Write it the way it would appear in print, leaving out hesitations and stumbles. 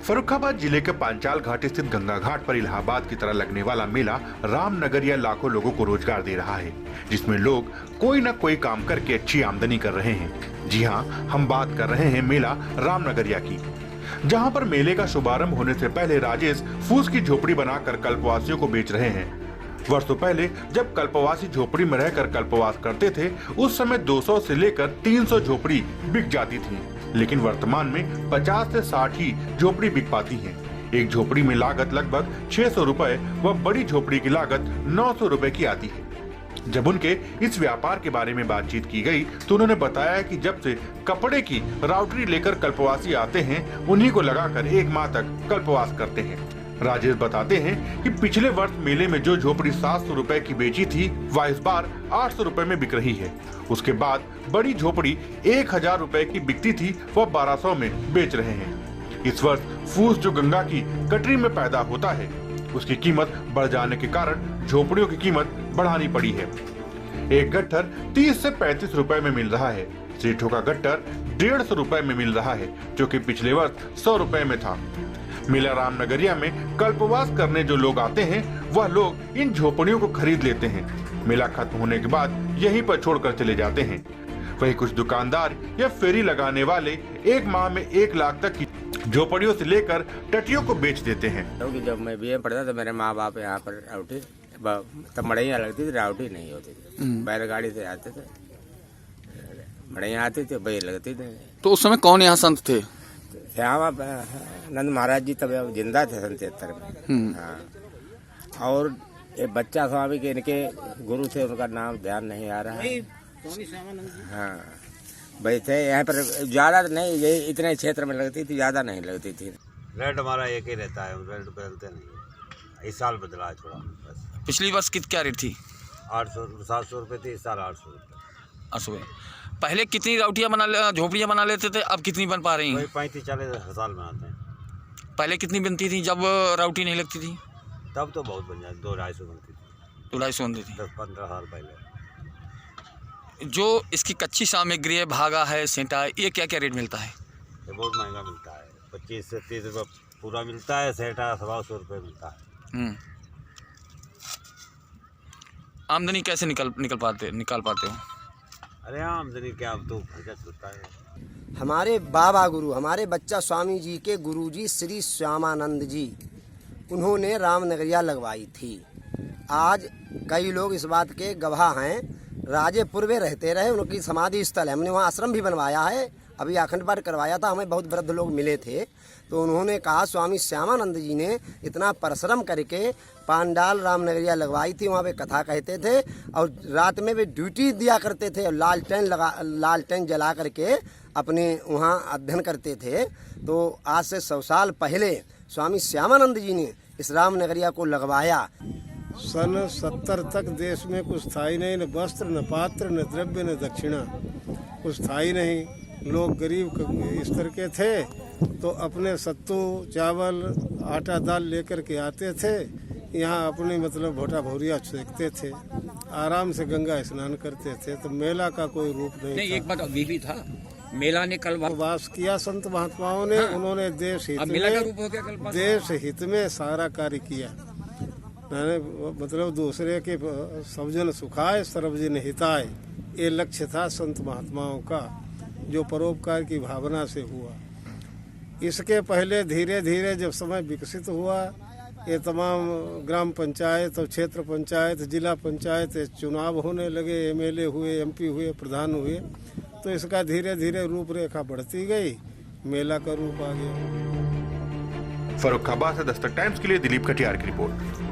फर्रुखाबाद जिले के पांचाल घाट स्थित गंगा घाट पर इलाहाबाद की तरह लगने वाला मेला रामनगरिया लाखों लोगों को रोजगार दे रहा है, जिसमें लोग कोई न कोई काम करके अच्छी आमदनी कर रहे हैं। जी हां, हम बात कर रहे हैं मेला रामनगरिया की, जहां पर मेले का शुभारंभ होने से पहले राजेश फूस की झोपड़ी बनाकर कल्पवासियों को बेच रहे हैं। वर्षों पहले जब कल्पवासी झोपड़ी में रहकर कल्पवास करते थे, उस समय 200 से लेकर 300 झोपड़ी बिक जाती थी, लेकिन वर्तमान में 50 से 60 ही झोपड़ी बिक पाती हैं। एक झोपड़ी में लागत लगभग 600 रुपए व बड़ी झोपड़ी की लागत 900 रुपए की आती है। जब उनके इस व्यापार के बारे में बातचीत की गई तो उन्होंने बताया कि जब से कपड़े की राउटरी लेकर कल्पवासी आते हैं, उन्हीं को लगाकर 1 माह तक कल्पवास करते हैं। राजेश बताते हैं कि पिछले वर्ष मेले में जो झोपड़ी 700 रुपए की बेची थी, वह इस बार 800 रुपए में बिक रही है। उसके बाद बड़ी झोपड़ी 1000 रुपए की बिकती थी, वह 1200 में बेच रहे हैं। इस वर्ष फूस जो गंगा की गटरी में पैदा होता है, उसकी कीमत बढ़ जाने के कारण झोपड़ियों की कीमत बढ़ानी पड़ी है। एक गट्ठर 30 से 35 रुपए में मिल रहा है। सेठों का गट्ठर 150 रुपए में मिल रहा है, जो कि पिछले वर्ष 100 रुपए में था। मेला रामनगरिया में कल्पवास करने जो लोग आते हैं, वह लोग इन झोपड़ियों को खरीद लेते हैं। मेला खत्म होने के बाद यहीं पर छोड़कर चले जाते हैं। वहीं कुछ दुकानदार या फेरी लगाने वाले 1 माह में 1 लाख तक की झोपड़ियों से लेकर टटियों को बेच देते हैं। जब मैं बीए पढ़ता था, मेरे माँ बाप यहाँ पर राउटी तब मड़ैया लगती थी, राउटी नहीं होती थी। बैलगाड़ी से आते थे, मड़ैया आते थे, बैल लगती थे। तो उस समय कौन यहाँ संत थे? यहाँ नंद महाराज जी तब जिंदा थे 77 में। हाँ, और ये बच्चा स्वामी के इनके गुरु थे, उनका नाम ध्यान नहीं आ रहा है। हाँ, भाई थे यहाँ पर, ज्यादा नहीं, यही इतने क्षेत्र में लगती थी, ज्यादा नहीं लगती थी। रेट हमारा एक ही रहता है, रेट बदलते नहीं। इस साल बदला है थोड़ा बस। पिछली वर्ष क्या रेट थी? 700 रुपये थी, इस साल 800 रुपये। 800 रुपये। पहले कितनी झोपड़ियाँ बना लेते थे, अब कितनी बन पा रही हैं? 35-40 साल में आते हैं। पहले कितनी बनती थी जब राउटी नहीं लगती थी? तब तो बहुत बन जाती, 200-250 बनती थी। 250 बनती थी 10-15 साल पहले। जो इसकी कच्ची सामग्री है, भागा है, सेंटा है, ये क्या क्या रेट मिलता है? ये बहुत महंगा मिलता है, 25 से 30 रुपये पूरा मिलता है। सेटा 125 रुपये मिलता है। आमदनी कैसे निकाल पाते हो? अरे आमदनी क्या, अब तो खर्चा होता है। हमारे बाबा गुरु, हमारे बच्चा स्वामी जी के गुरुजी श्री श्यामानंद जी, उन्होंने रामनगरिया लगवाई थी। आज कई लोग इस बात के गवाह हैं। राजेपुर में रहते रहे, उनकी समाधि स्थल है, हमने वहाँ आश्रम भी बनवाया है। अभी अखंड पाठ करवाया था, हमें बहुत वृद्ध लोग मिले थे, तो उन्होंने कहा स्वामी श्यामानंद जी ने इतना परिश्रम करके पांडाल रामनगरिया लगवाई थी। वहाँ पे कथा कहते थे और रात में भी ड्यूटी दिया करते थे, लालटेन जला करके अपने वहाँ अध्ययन करते थे। तो आज से 100 साल पहले स्वामी श्यामानंद जी ने इस रामनगरिया को लगवाया। सन 70 तक देश में कुछ था ही नहीं, न वस्त्र, न पात्र, न द्रव्य, न दक्षिणा, कुछ था ही नहीं। लोग गरीब स्तर के थे, तो अपने सत्तू, चावल, आटा, दाल लेकर के आते थे। यहाँ अपनी मतलब भोटा भौरिया सेकते थे, आराम से गंगा स्नान करते थे। तो मेला का कोई रूप नहीं था। एक बात अभी भी था, मेला ने कल वास किया संत महात्माओं ने। हाँ, उन्होंने देश हित में सारा कार्य किया। मतलब दूसरे के सबजन सुखाए सर्वजन हिताय, ये लक्ष्य था संत महात्माओं का, जो परोपकार की भावना से हुआ। इसके पहले धीरे धीरे जब समय विकसित हुआ, ये तमाम ग्राम पंचायत और क्षेत्र पंचायत, जिला पंचायत चुनाव होने लगे, MLA हुए, MP हुए, प्रधान हुए, तो इसका धीरे धीरे रूपरेखा बढ़ती गई, मेला का रूप आ गया। फर्रुखाबाद से दस्तक टाइम्स के लिए दिलीप कटियार की रिपोर्ट।